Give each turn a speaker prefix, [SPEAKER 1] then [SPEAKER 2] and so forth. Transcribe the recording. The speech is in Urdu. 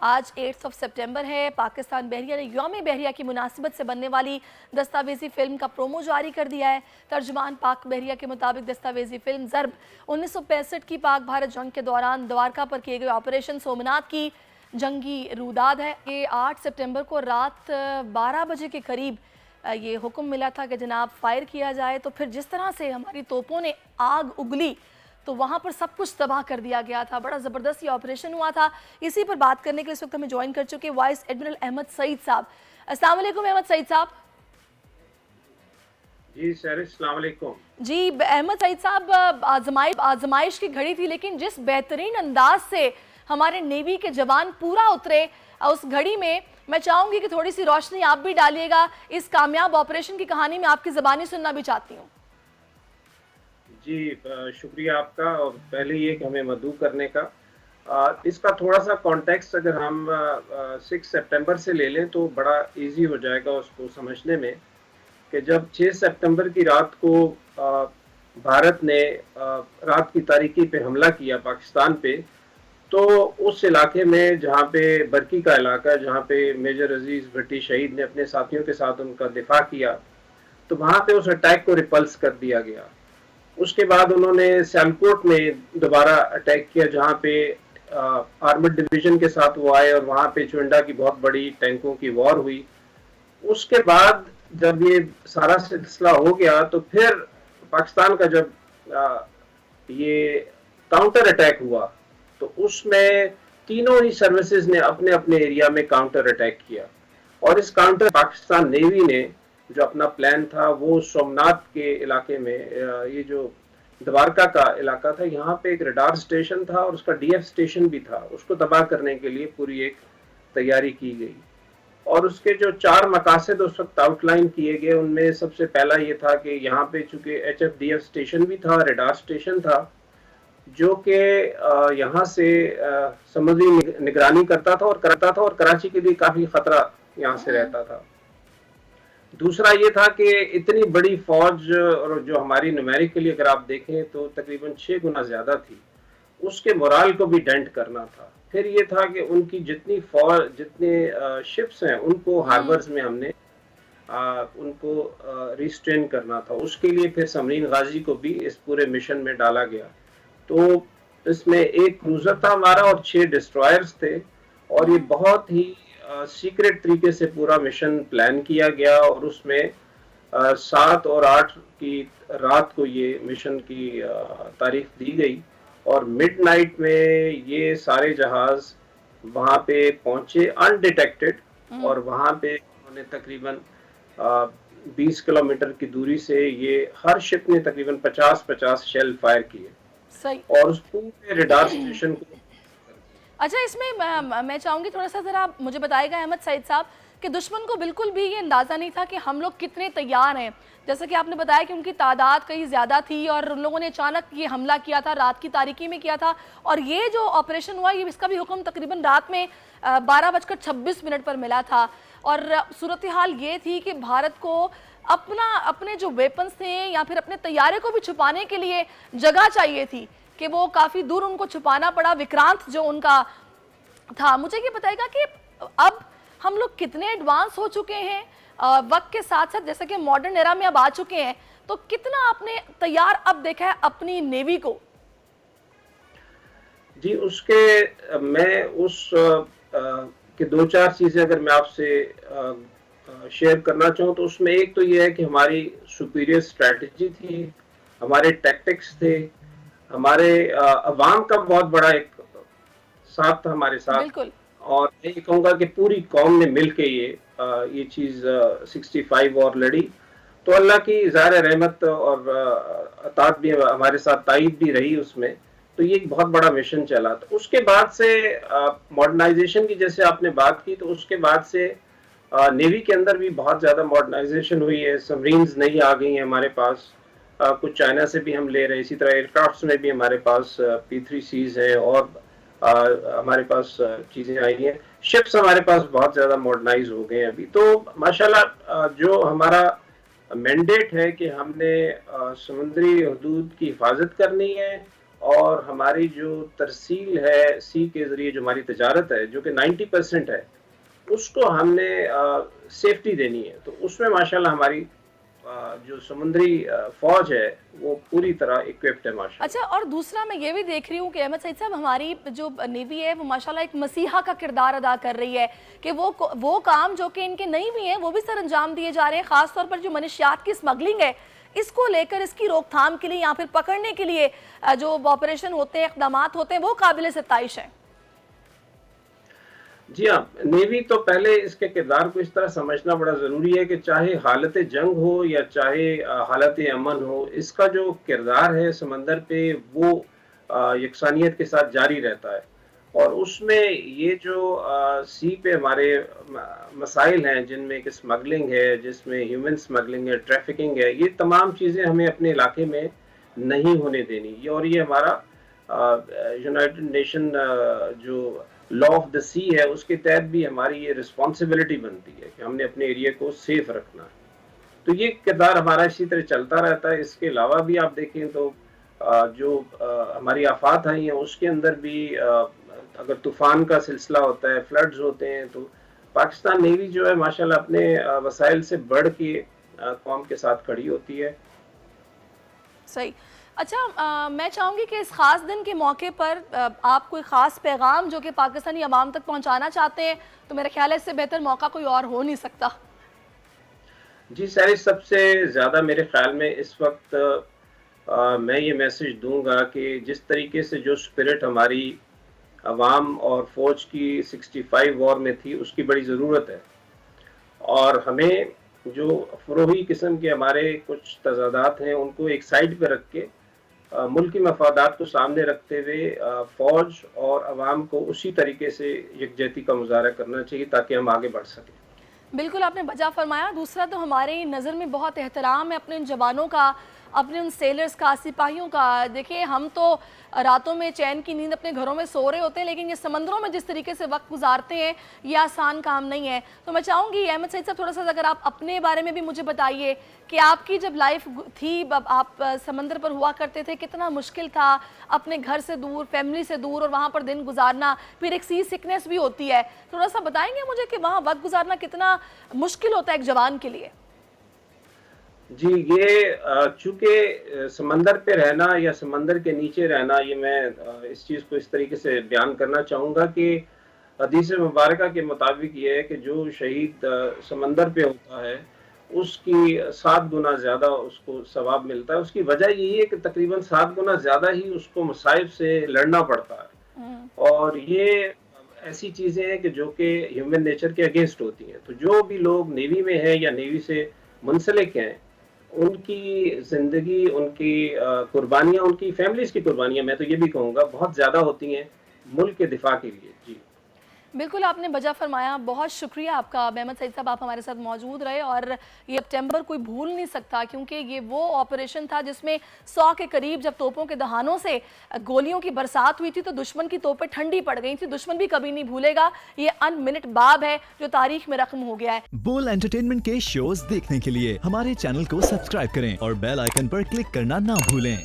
[SPEAKER 1] آج 8 سپٹمبر ہے۔ پاکستان بحریہ نے یوم بحریہ کی مناسبت سے بننے والی دستاویزی فلم کا پرومو جاری کر دیا ہے۔ ترجمان پاک بحریہ کے مطابق دستاویزی فلم ضرب 1965 کی پاک بھارت جنگ کے دوران دوارکا پر کیے گئے آپریشن سومنات کی جنگی روداد ہے۔ یہ 8 سپٹمبر کو رات 12 بجے کے قریب یہ حکم ملا تھا کہ جناب فائر کیا جائے، تو پھر جس طرح سے ہماری توپوں نے آگ اگلی تو وہاں پر سب کچھ تباہ کر دیا گیا تھا۔ بڑا زبردست یہ آپریشن ہوا تھا۔ اسی پر بات کرنے کے لیے اس وقت ہمیں جوائن کر چکے وائس ایڈمرل احمد سعید صاحب۔ السلام علیکم احمد سعید صاحب۔
[SPEAKER 2] جی سر، السلام علیکم۔
[SPEAKER 1] جی احمد سعید صاحب، آزمائش کی گھڑی تھی، لیکن جس بہترین انداز سے ہمارے نیوی کے جوان پورا اترے اس گھڑی میں چاہوں گی کہ تھوڑی سی روشنی آپ بھی ڈالیے گا اس کامیاب آپریشن کی کہانی میں۔ آپ کی زبانی سننا بھی چاہتی ہوں۔
[SPEAKER 2] جی شکریہ آپ کا، اور پہلے یہ کہ ہمیں مدعو کرنے کا۔ اس کا تھوڑا سا کانٹیکسٹ اگر ہم 6 سپٹمبر سے لے لیں تو بڑا ایزی ہو جائے گا اس کو سمجھنے میں، کہ جب 6 سپٹمبر کی رات کو بھارت نے رات کی تاریکی پہ حملہ کیا پاکستان پہ، تو اس علاقے میں جہاں پہ برکی کا علاقہ ہے، جہاں پہ میجر عزیز بھٹی شہید نے اپنے ساتھیوں کے ساتھ ان کا دفاع کیا، تو وہاں پہ اس اٹیک کو ریپلس کر دیا گیا۔ اس کے بعد انہوں نے سیالکوٹ میں دوبارہ اٹیک کیا، جہاں پہ آرمڈ ڈویژن کے ساتھ وہ آئے، اور وہاں پہ چونڈا کی بہت بڑی ٹینکوں کی وار ہوئی۔ اس کے بعد جب یہ سارا سلسلہ ہو گیا تو پھر پاکستان کا جب یہ کاؤنٹر اٹیک ہوا تو اس میں تینوں ہی سروسز نے اپنے اپنے ایریا میں کاؤنٹر اٹیک کیا، اور اس کاؤنٹر پاکستان نیوی نے جو اپنا پلان تھا وہ سومنات کے علاقے میں، یہ جو دوارکا کا علاقہ تھا، یہاں پہ ایک ریڈار سٹیشن تھا اور اس کا ڈی ایف سٹیشن بھی تھا، اس کو تباہ کرنے کے لیے پوری ایک تیاری کی گئی۔ اور اس کے جو 4 مقاصد اس وقت آؤٹ لائن کیے گئے، ان میں سب سے پہلا یہ تھا کہ یہاں پہ چونکہ H F D F station بھی تھا، ریڈار سٹیشن تھا، جو کہ یہاں سے سمندری نگرانی کرتا تھا اور کراچی کے لیے کافی خطرہ یہاں سے رہتا تھا۔ دوسرا یہ تھا کہ اتنی بڑی فوج، اور جو ہماری نمیریکلی اگر آپ دیکھیں تو تقریباً 6 گنا زیادہ تھی، اس کے مورال کو بھی ڈینٹ کرنا تھا۔ پھر یہ تھا کہ ان کی جتنے شپس ہیں ان کو ہاربرز میں ہم نے ان کو ریسٹرین کرنا تھا۔ اس کے لیے پھر سمرین غازی کو بھی اس پورے مشن میں ڈالا گیا۔ تو اس میں ایک کروزر تھا ہمارا اور 6 ڈسٹرائرز تھے، اور یہ بہت ہی سیکرٹ طریقے سے پورا مشن پلان کیا گیا، اور اس میں 7 اور 8 کی رات کو یہ مشن کی تاریخ دی گئی، اور مڈ نائٹ میں یہ سارے جہاز وہاں پہ پہنچے انڈیٹیکٹڈ، اور وہاں پہ انہوں نے تقریباً 20 کلومیٹر کی دوری سے یہ ہر شپ نے تقریباً 50 شیل فائر کیے، اور اس پورے ریڈار سٹیشن کو۔
[SPEAKER 1] اچھا، اس میں میں چاہوں گی تھوڑا سا ذرا مجھے بتائے گا احمد سعید صاحب کہ دشمن کو بالکل بھی یہ اندازہ نہیں تھا کہ ہم لوگ کتنے تیار ہیں، جیسا کہ آپ نے بتایا کہ ان کی تعداد کئی زیادہ تھی، اور ان لوگوں نے اچانک یہ حملہ کیا تھا، رات کی تاریکی میں کیا تھا، اور یہ جو آپریشن ہوا یہ اس کا بھی حکم تقریباً رات میں 12:26 پر ملا تھا، اور صورتحال یہ تھی کہ بھارت کو اپنے جو ویپنز تھے یا پھر اپنے طیارے کو بھی چھپانے کے لیے جگہ چاہیے تھی، کہ وہ کافی دور ان کو چھپانا پڑا، وکرانت جو ان کا تھا۔ مجھے یہ بتائے گا کہ اب ہم لوگ کتنے ایڈوانس ہو چکے ہیں وقت کے ساتھ ساتھ، جیسا کہ ماڈرن ایرا میں اب آ چکے ہیں، تو کتنا آپ نے تیار اب دیکھا ہے اپنی نیوی کو؟
[SPEAKER 2] جی اس کے میں اس کہ 2-4 چیزیں اگر میں آپ سے شیئر کرنا چاہوں تو اس میں ایک تو یہ ہے کہ ہماری سپیریئر اسٹریٹجی تھی، ہمارے ٹیکٹکس تھے، ہمارے عوام کا بہت بڑا ایک ساتھ تھا ہمارے ساتھ،
[SPEAKER 1] بالکل، اور
[SPEAKER 2] میں یہ کہوں گا کہ پوری قوم نے مل کے یہ چیز 65 اور لڑی، تو اللہ کی ظاہر رحمت اور عطاعت بھی ہمارے ساتھ، تائید بھی رہی اس میں، تو یہ ایک بہت بڑا مشن چلا تھا۔ اس کے بعد سے ماڈرنائزیشن کی جیسے آپ نے بات کی، تو اس کے بعد سے نیوی کے اندر بھی بہت زیادہ ماڈرنائزیشن ہوئی ہے، سبمرینز نئی آ گئی ہیں ہمارے پاس، کچھ چائنا سے بھی ہم لے رہے ہیں، اسی طرح ایئر کرافٹس میں بھی ہمارے پاس P3Cs ہیں، اور ہمارے پاس چیزیں آئی ہیں، شپس ہمارے پاس بہت زیادہ ماڈرنائز ہو گئے ہیں ابھی۔ تو ماشاءاللہ جو ہمارا مینڈیٹ ہے کہ ہم نے سمندری حدود کی حفاظت کرنی ہے اور ہماری جو ترسیل ہے سی کے ذریعے جو ہماری تجارت ہے جو کہ 90% ہے اس کو ہم نے سیفٹی دینی ہے. تو اس میں ماشاءاللہ ہماری جو سمندری فوج ہے وہ پوری طرح اکوپڈ ہے ماشاءاللہ.
[SPEAKER 1] اچھا، اور دوسرا میں یہ بھی دیکھ رہی ہوں کہ احمد سعید صاحب ہماری جو نیوی ہے وہ ماشاءاللہ ایک مسیحا کا کردار ادا کر رہی ہے کہ وہ کام جو کہ ان کے نہیں بھی ہیں وہ بھی سر انجام دیے جا رہے ہیں، خاص طور پر جو منشیات کی اسمگلنگ ہے اس کو لے کر، اس کی روک تھام کے لیے یا پھر پکڑنے کے لیے جو آپریشن ہوتے ہیں، اقدامات ہوتے ہیں، وہ قابل ستائش ہیں.
[SPEAKER 2] جی ہاں، نیوی تو پہلے اس کے کردار کو اس طرح سمجھنا بڑا ضروری ہے کہ چاہے حالت جنگ ہو یا چاہے حالت امن ہو، اس کا جو کردار ہے سمندر پہ وہ یکسانیت کے ساتھ جاری رہتا ہے. اور اس میں یہ جو سی پہ ہمارے مسائل ہیں جن میں کہ اسمگلنگ ہے، جس میں ہیومن اسمگلنگ ہے، ٹریفکنگ ہے، یہ تمام چیزیں ہمیں اپنے علاقے میں نہیں ہونے دینی. اور یہ ہمارا یونائٹڈ نیشن جو لا آف دا سی ہے اس کے تحت بھی ہماری یہ رسپانسبلٹی بنتی ہے کہ ہم نے اپنے ایریا کو سیف رکھنا ہے. تو یہ کردار ہمارا اسی طرح چلتا رہتا ہے. اس کے علاوہ بھی آپ دیکھیں تو جو ہماری آفات آئی ہیں اس کے اندر بھی اگر طوفان کا سلسلہ ہوتا ہے، فلڈز ہوتے ہیں، تو پاکستان نیوی جو ہے ماشاءاللہ اپنے وسائل سے بڑھ کے قوم کے ساتھ کھڑی ہوتی ہے.
[SPEAKER 1] صحیح. اچھا، میں چاہوں گی کہ اس خاص دن کے موقع پر آپ کوئی خاص پیغام جو کہ پاکستانی عوام تک پہنچانا چاہتے ہیں تو میرا خیال ہے اس سے بہتر موقع کوئی اور ہو نہیں سکتا.
[SPEAKER 2] جی ساری، سب سے زیادہ میرے خیال میں اس وقت میں یہ میسج دوں گا کہ جس طریقے سے جو اسپرٹ ہماری عوام اور فوج کی 65 وار میں تھی اس کی بڑی ضرورت ہے. اور ہمیں جو فروغی قسم کے ہمارے کچھ تضادات ہیں ان کو ایک سائڈ پہ رکھ کے ملکی مفادات کو سامنے رکھتے ہوئے فوج اور عوام کو اسی طریقے سے یکجہتی کا مظاہرہ کرنا چاہیے تاکہ ہم آگے بڑھ سکیں.
[SPEAKER 1] بالکل آپ نے بجا فرمایا. دوسرا تو ہمارے نظر میں بہت احترام ہے اپنے ان جوانوں کا، اپنے ان سیلرز کا، سپاہیوں کا. دیکھیں ہم تو راتوں میں چین کی نیند اپنے گھروں میں سو رہے ہوتے ہیں، لیکن یہ سمندروں میں جس طریقے سے وقت گزارتے ہیں یہ آسان کام نہیں ہے. تو میں چاہوں گی احمد سعید صاحب تھوڑا سا اگر آپ اپنے بارے میں بھی مجھے بتائیے کہ آپ کی جب لائف تھی، آپ سمندر پر ہوا کرتے تھے، کتنا مشکل تھا اپنے گھر سے دور، فیملی سے دور، اور وہاں پر دن گزارنا. پھر ایک سی سکنس بھی ہوتی ہے. تھوڑا سا بتائیں گے مجھے کہ وہاں وقت گزارنا کتنا مشکل ہوتا ہے ایک جوان کے لیے؟
[SPEAKER 2] جی، یہ چونکہ سمندر پہ رہنا یا سمندر کے نیچے رہنا، یہ میں اس چیز کو اس طریقے سے بیان کرنا چاہوں گا کہ حدیث مبارکہ کے مطابق یہ ہے کہ جو شہید سمندر پہ ہوتا ہے اس کی 7 گنا زیادہ اس کو ثواب ملتا ہے. اس کی وجہ یہی ہے کہ تقریباً 7 گنا زیادہ ہی اس کو مصائب سے لڑنا پڑتا ہے. اور یہ ایسی چیزیں ہیں کہ جو کہ ہیومن نیچر کے اگینسٹ ہوتی ہیں. تو جو بھی لوگ نیوی میں ہیں یا نیوی سے منسلک ہیں، ان کی زندگی، ان کی قربانیاں، ان کی فیملیز کی قربانیاں میں تو یہ بھی کہوں گا بہت زیادہ ہوتی ہیں ملک کے دفاع کے لیے. جی
[SPEAKER 1] بالکل آپ نے بجا فرمایا. بہت شکریہ آپ کا احمد سعید صاحب، آپ ہمارے ساتھ موجود رہے. اور یہ سپٹمبر کوئی بھول نہیں سکتا کیونکہ یہ وہ آپریشن تھا جس میں 100 کے قریب جب توپوں کے دہانوں سے گولیوں کی برسات ہوئی تھی تو دشمن کی توپیں ٹھنڈی پڑ گئی تھی. دشمن بھی کبھی نہیں بھولے گا. یہ ان منٹ باب ہے جو تاریخ میں رقم ہو گیا ہے.
[SPEAKER 3] بول انٹرٹینمنٹ کے شوز دیکھنے کے لیے ہمارے چینل کو سبسکرائب کریں اور بیل آئیکن پر کلک کرنا نہ بھولیں.